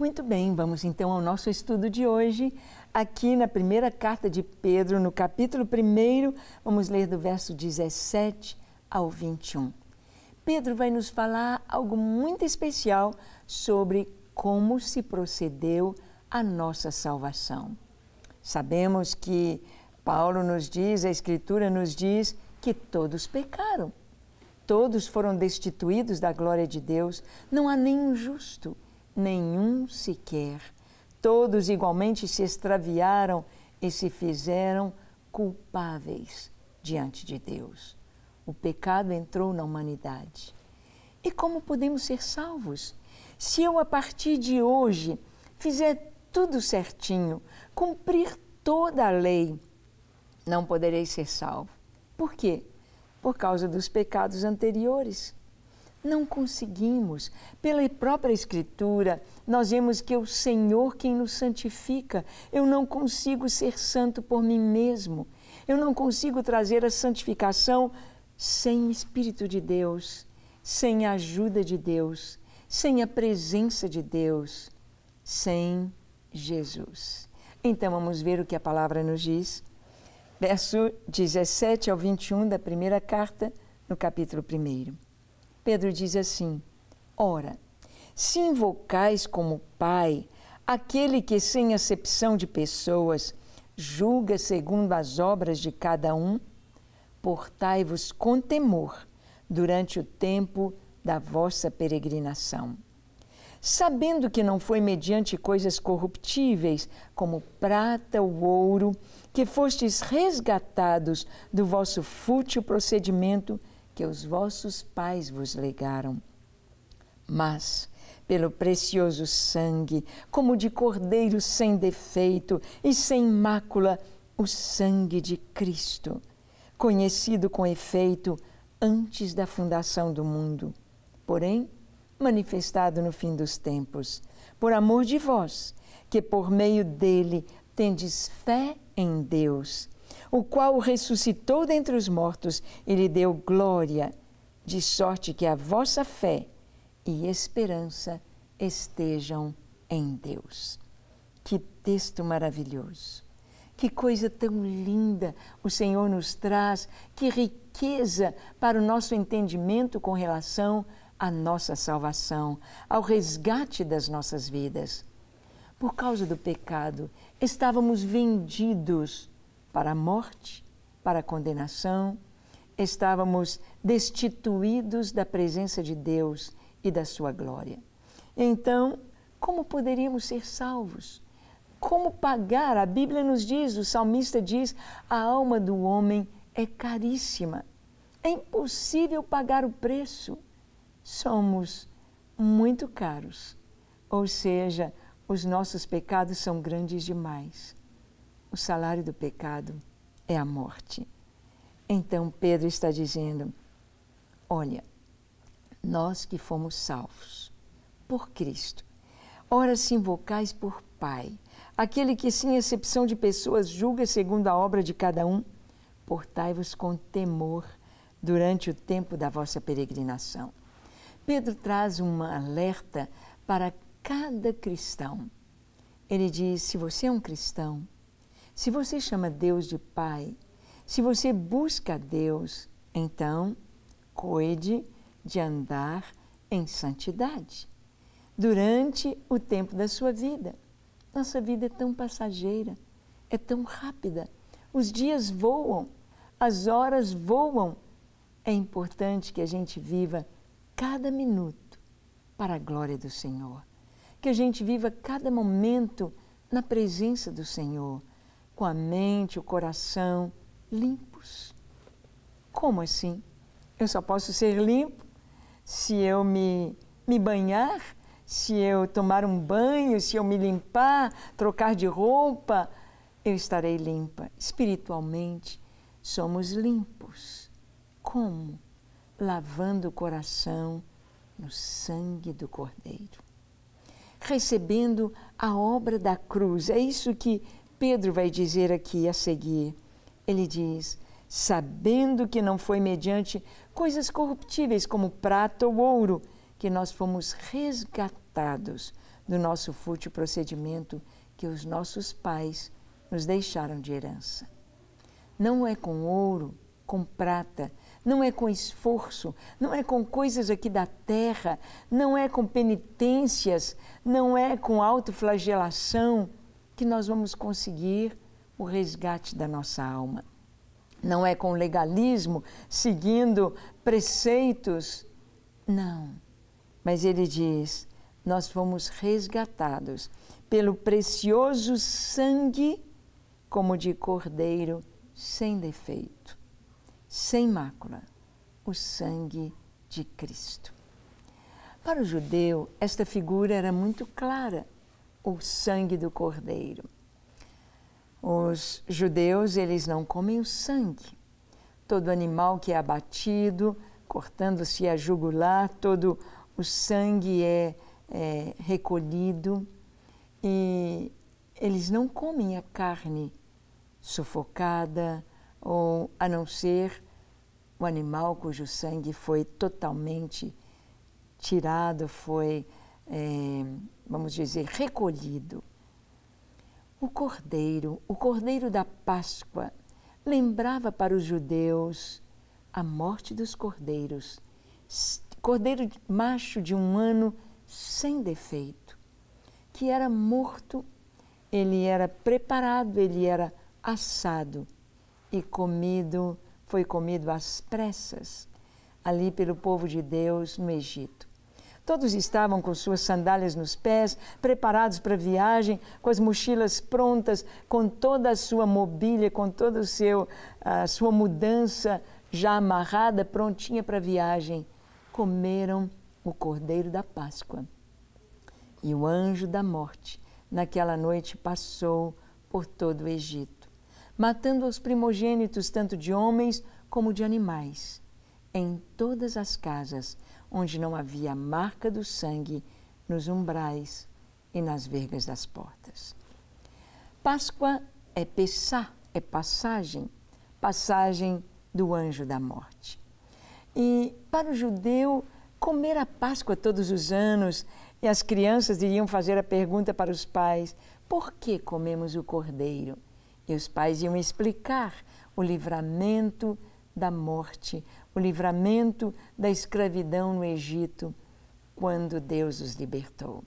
Muito bem, vamos então ao nosso estudo de hoje, aqui na primeira carta de Pedro, no capítulo 1, vamos ler do verso 17 ao 21. Pedro vai nos falar algo muito especial sobre como se procedeu a nossa salvação. Sabemos que Paulo nos diz, a Escritura nos diz que todos pecaram. Todos foram destituídos da glória de Deus, não há nenhum justo, nenhum sequer. Todos igualmente se extraviaram e se fizeram culpáveis diante de Deus. O pecado entrou na humanidade. E como podemos ser salvos? Se eu, a partir de hoje, fizer tudo certinho, cumprir toda a lei, não poderei ser salvo. Por quê? Por causa dos pecados anteriores. Não conseguimos. Pela própria Escritura, nós vemos que é o Senhor quem nos santifica. Eu não consigo ser santo por mim mesmo. Eu não consigo trazer a santificação sem o Espírito de Deus, sem a ajuda de Deus, sem a presença de Deus, sem Jesus. Então vamos ver o que a palavra nos diz. Verso 17 ao 21 da primeira carta, no capítulo 1. Pedro diz assim: Ora, se invocais como Pai aquele que, sem acepção de pessoas, julga segundo as obras de cada um, portai-vos com temor durante o tempo da vossa peregrinação, sabendo que não foi mediante coisas corruptíveis, como prata ou ouro, que fostes resgatados do vosso fútil procedimento que os vossos pais vos legaram, mas pelo precioso sangue, como de cordeiro sem defeito e sem mácula, o sangue de Cristo, conhecido com efeito antes da fundação do mundo, porém manifestado no fim dos tempos, por amor de vós, que por meio dele tendes fé em Deus, o qual o ressuscitou dentre os mortos e lhe deu glória, de sorte que a vossa fé e esperança estejam em Deus. Que texto maravilhoso! Que coisa tão linda o Senhor nos traz, que riqueza para o nosso entendimento com relação à nossa salvação, ao resgate das nossas vidas. Por causa do pecado, estávamos vendidos para a morte, para a condenação, estávamos destituídos da presença de Deus e da sua glória. Então, como poderíamos ser salvos? Como pagar? A Bíblia nos diz, o salmista diz, a alma do homem é caríssima. É impossível pagar o preço. Somos muito caros. Ou seja, os nossos pecados são grandes demais. O salário do pecado é a morte. Então Pedro está dizendo, olha, nós que fomos salvos por Cristo, ora se invocais por Pai, aquele que sem exceção de pessoas julga segundo a obra de cada um, portai-vos com temor durante o tempo da vossa peregrinação. Pedro traz um alerta para cada cristão. Ele diz, se você é um cristão, se você chama Deus de Pai, se você busca Deus, então cuide de andar em santidade durante o tempo da sua vida. Nossa vida é tão passageira, é tão rápida, os dias voam, as horas voam. É importante que a gente viva cada minuto para a glória do Senhor, que a gente viva cada momento na presença do Senhor, com a mente, o coração limpos. Como assim? Eu só posso ser limpo se eu me banhar, se eu tomar um banho, se eu me limpar, trocar de roupa, eu estarei limpa. Espiritualmente, somos limpos. Como? Lavando o coração no sangue do Cordeiro. Recebendo a obra da cruz. É isso que Pedro vai dizer aqui a seguir. Ele diz, sabendo que não foi mediante coisas corruptíveis como prata ou ouro, que nós fomos resgatados resgatados do nosso fútil procedimento que os nossos pais nos deixaram de herança. Não é com ouro, com prata, não é com esforço, não é com coisas aqui da terra, não é com penitências, não é com autoflagelação que nós vamos conseguir o resgate da nossa alma. Não é com legalismo, seguindo preceitos, não. Mas ele diz, nós fomos resgatados pelo precioso sangue como de cordeiro sem defeito, sem mácula, o sangue de Cristo. Para o judeu, esta figura era muito clara, o sangue do cordeiro. Os judeus, eles não comem o sangue. Todo animal que é abatido, cortando-se a jugular, todo o sangue é recolhido e eles não comem a carne sufocada, ou a não ser o animal cujo sangue foi totalmente tirado, foi, vamos dizer, recolhido. O cordeiro da Páscoa, lembrava para os judeus a morte dos cordeiros, cordeiro macho de 1 ano sem defeito, que era morto, ele era preparado, ele era assado e foi comido às pressas, ali pelo povo de Deus no Egito. Todos estavam com suas sandálias nos pés, preparados para a viagem, com as mochilas prontas, com toda a sua mobília, com toda a sua mudança já amarrada, prontinha para a viagem. Comeram o cordeiro da Páscoa. E o anjo da morte, naquela noite, passou por todo o Egito, matando os primogênitos, tanto de homens como de animais, em todas as casas onde não havia marca do sangue, nos umbrais e nas vergas das portas. Páscoa é Pessá, é passagem do anjo da morte. E para o judeu, comer a Páscoa todos os anos, e as crianças iriam fazer a pergunta para os pais, por que comemos o cordeiro? E os pais iam explicar o livramento da morte, o livramento da escravidão no Egito, quando Deus os libertou.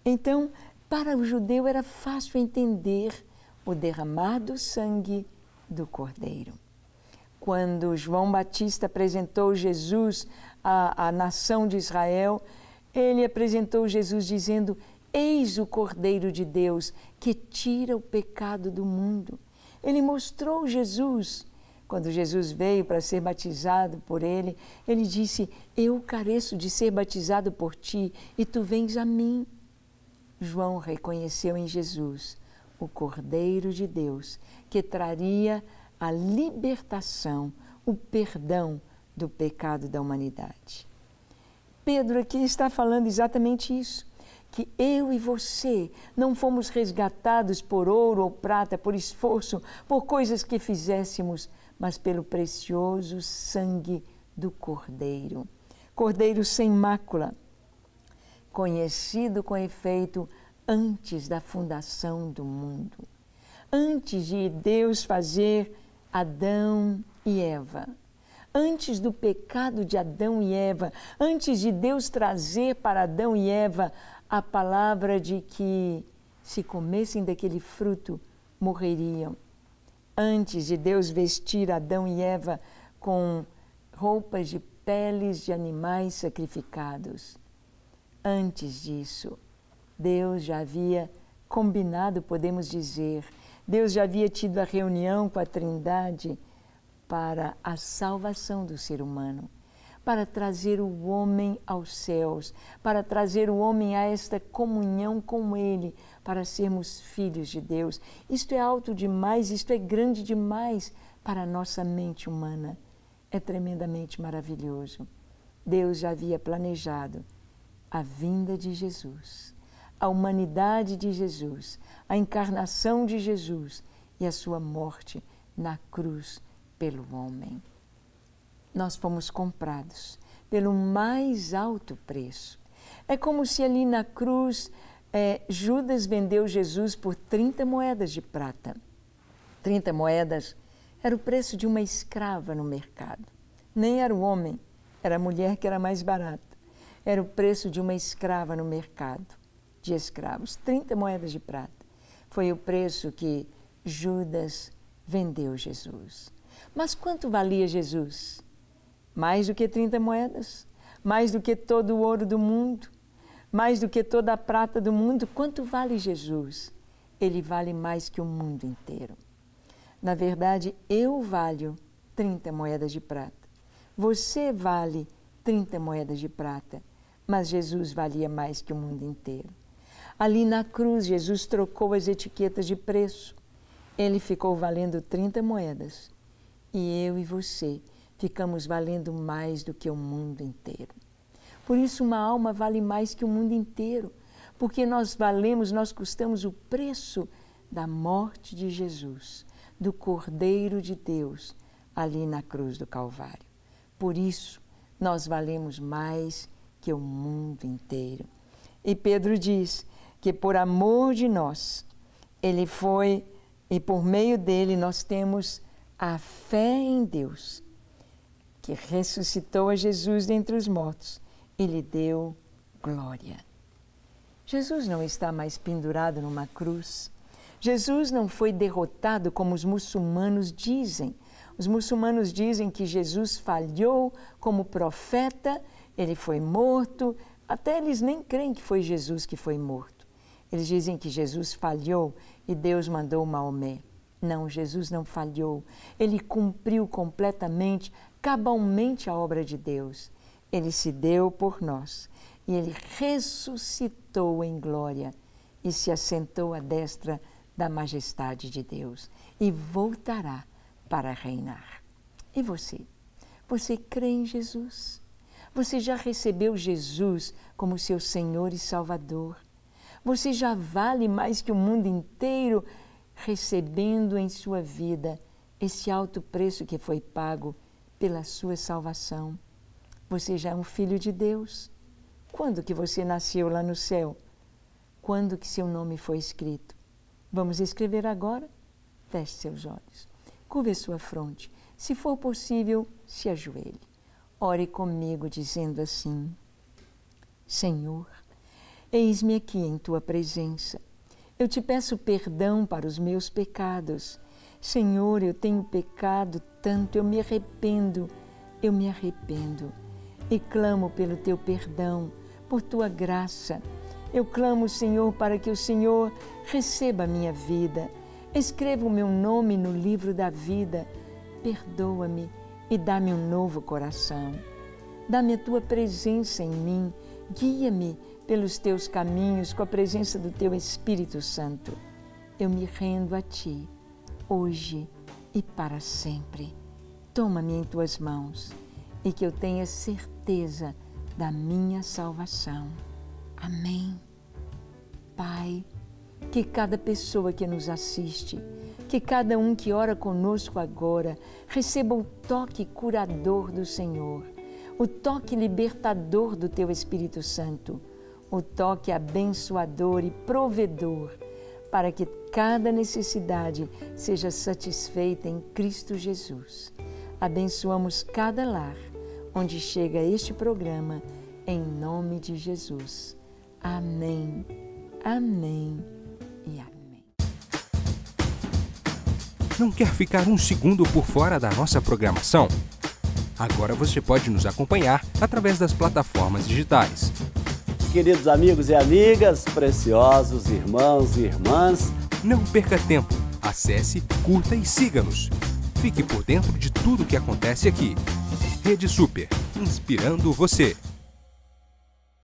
Então, para o judeu era fácil entender o derramar do sangue do cordeiro. Quando João Batista apresentou Jesus à nação de Israel, ele apresentou Jesus dizendo, eis o Cordeiro de Deus que tira o pecado do mundo. Ele mostrou Jesus. Quando Jesus veio para ser batizado por ele, ele disse, eu careço de ser batizado por ti e tu vens a mim. João reconheceu em Jesus o Cordeiro de Deus que traria a libertação, o perdão do pecado da humanidade. Pedro aqui está falando exatamente isso, que eu e você não fomos resgatados por ouro ou prata, por esforço, por coisas que fizéssemos, mas pelo precioso sangue do Cordeiro. Cordeiro sem mácula, conhecido com efeito antes da fundação do mundo, antes de Deus fazer Adão e Eva, antes do pecado de Adão e Eva, antes de Deus trazer para Adão e Eva a palavra de que se comessem daquele fruto, morreriam. Antes de Deus vestir Adão e Eva com roupas de peles de animais sacrificados. Antes disso, Deus já havia combinado, podemos dizer, Deus já havia tido a reunião com a Trindade para a salvação do ser humano, para trazer o homem aos céus, para trazer o homem a esta comunhão com Ele, para sermos filhos de Deus. Isto é alto demais, isto é grande demais para a nossa mente humana. É tremendamente maravilhoso. Deus já havia planejado a vinda de Jesus, a humanidade de Jesus, a encarnação de Jesus e a sua morte na cruz pelo homem. Nós fomos comprados pelo mais alto preço. É como se ali na cruz Judas vendeu Jesus por 30 moedas de prata. 30 moedas era o preço de uma escrava no mercado. Nem era o homem, era a mulher que era mais barata. Era o preço de uma escrava no mercado de escravos. 30 moedas de prata. Foi o preço que Judas vendeu Jesus. Mas quanto valia Jesus? Mais do que 30 moedas? Mais do que todo o ouro do mundo? Mais do que toda a prata do mundo? Quanto vale Jesus? Ele vale mais que o mundo inteiro. Na verdade, eu valho 30 moedas de prata. Você vale 30 moedas de prata, mas Jesus valia mais que o mundo inteiro. Ali na cruz, Jesus trocou as etiquetas de preço. Ele ficou valendo 30 moedas. E eu e você ficamos valendo mais do que o mundo inteiro. Por isso, uma alma vale mais que o mundo inteiro, porque nós custamos o preço da morte de Jesus, do Cordeiro de Deus, ali na cruz do Calvário. Por isso, nós valemos mais que o mundo inteiro. E Pedro diz que por amor de nós, ele foi, e por meio dele nós temos a fé em Deus, que ressuscitou a Jesus dentre os mortos e lhe deu glória. Jesus não está mais pendurado numa cruz. Jesus não foi derrotado como os muçulmanos dizem. Os muçulmanos dizem que Jesus falhou como profeta, ele foi morto. Até eles nem creem que foi Jesus que foi morto. Eles dizem que Jesus falhou e Deus mandou Maomé. Não, Jesus não falhou. Ele cumpriu completamente, cabalmente a obra de Deus. Ele se deu por nós e ele ressuscitou em glória e se assentou à destra da majestade de Deus e voltará para reinar. E você? Você crê em Jesus? Você já recebeu Jesus como seu Senhor e Salvador? Você já vale mais que o mundo inteiro, recebendo em sua vida esse alto preço que foi pago pela sua salvação? Você já é um filho de Deus? Quando que você nasceu lá no céu? Quando que seu nome foi escrito? Vamos escrever agora? Feche seus olhos. Curve a sua fronte. Se for possível, se ajoelhe. Ore comigo dizendo assim: Senhor, eis-me aqui em Tua presença. Eu te peço perdão para os meus pecados. Senhor, eu tenho pecado tanto, eu me arrependo. E clamo pelo Teu perdão, por Tua graça. Eu clamo, Senhor, para que o Senhor receba a minha vida. Escreva o meu nome no livro da vida. Perdoa-me e dá-me um novo coração. Dá-me a Tua presença em mim. Guia-me pelos Teus caminhos com a presença do Teu Espírito Santo. Eu me rendo a Ti, hoje e para sempre. Toma-me em Tuas mãos e que eu tenha certeza da minha salvação. Amém. Pai, que cada pessoa que nos assiste, que cada um que ora conosco agora, receba o toque curador do Senhor, o toque libertador do Teu Espírito Santo, o toque abençoador e provedor, para que cada necessidade seja satisfeita em Cristo Jesus. Abençoamos cada lar onde chega este programa, em nome de Jesus. Amém, amém e amém. Não quer ficar um segundo por fora da nossa programação? Agora você pode nos acompanhar através das plataformas digitais. Queridos amigos e amigas, preciosos irmãos e irmãs, não perca tempo. Acesse, curta e siga-nos. Fique por dentro de tudo o que acontece aqui. Rede Super, inspirando você.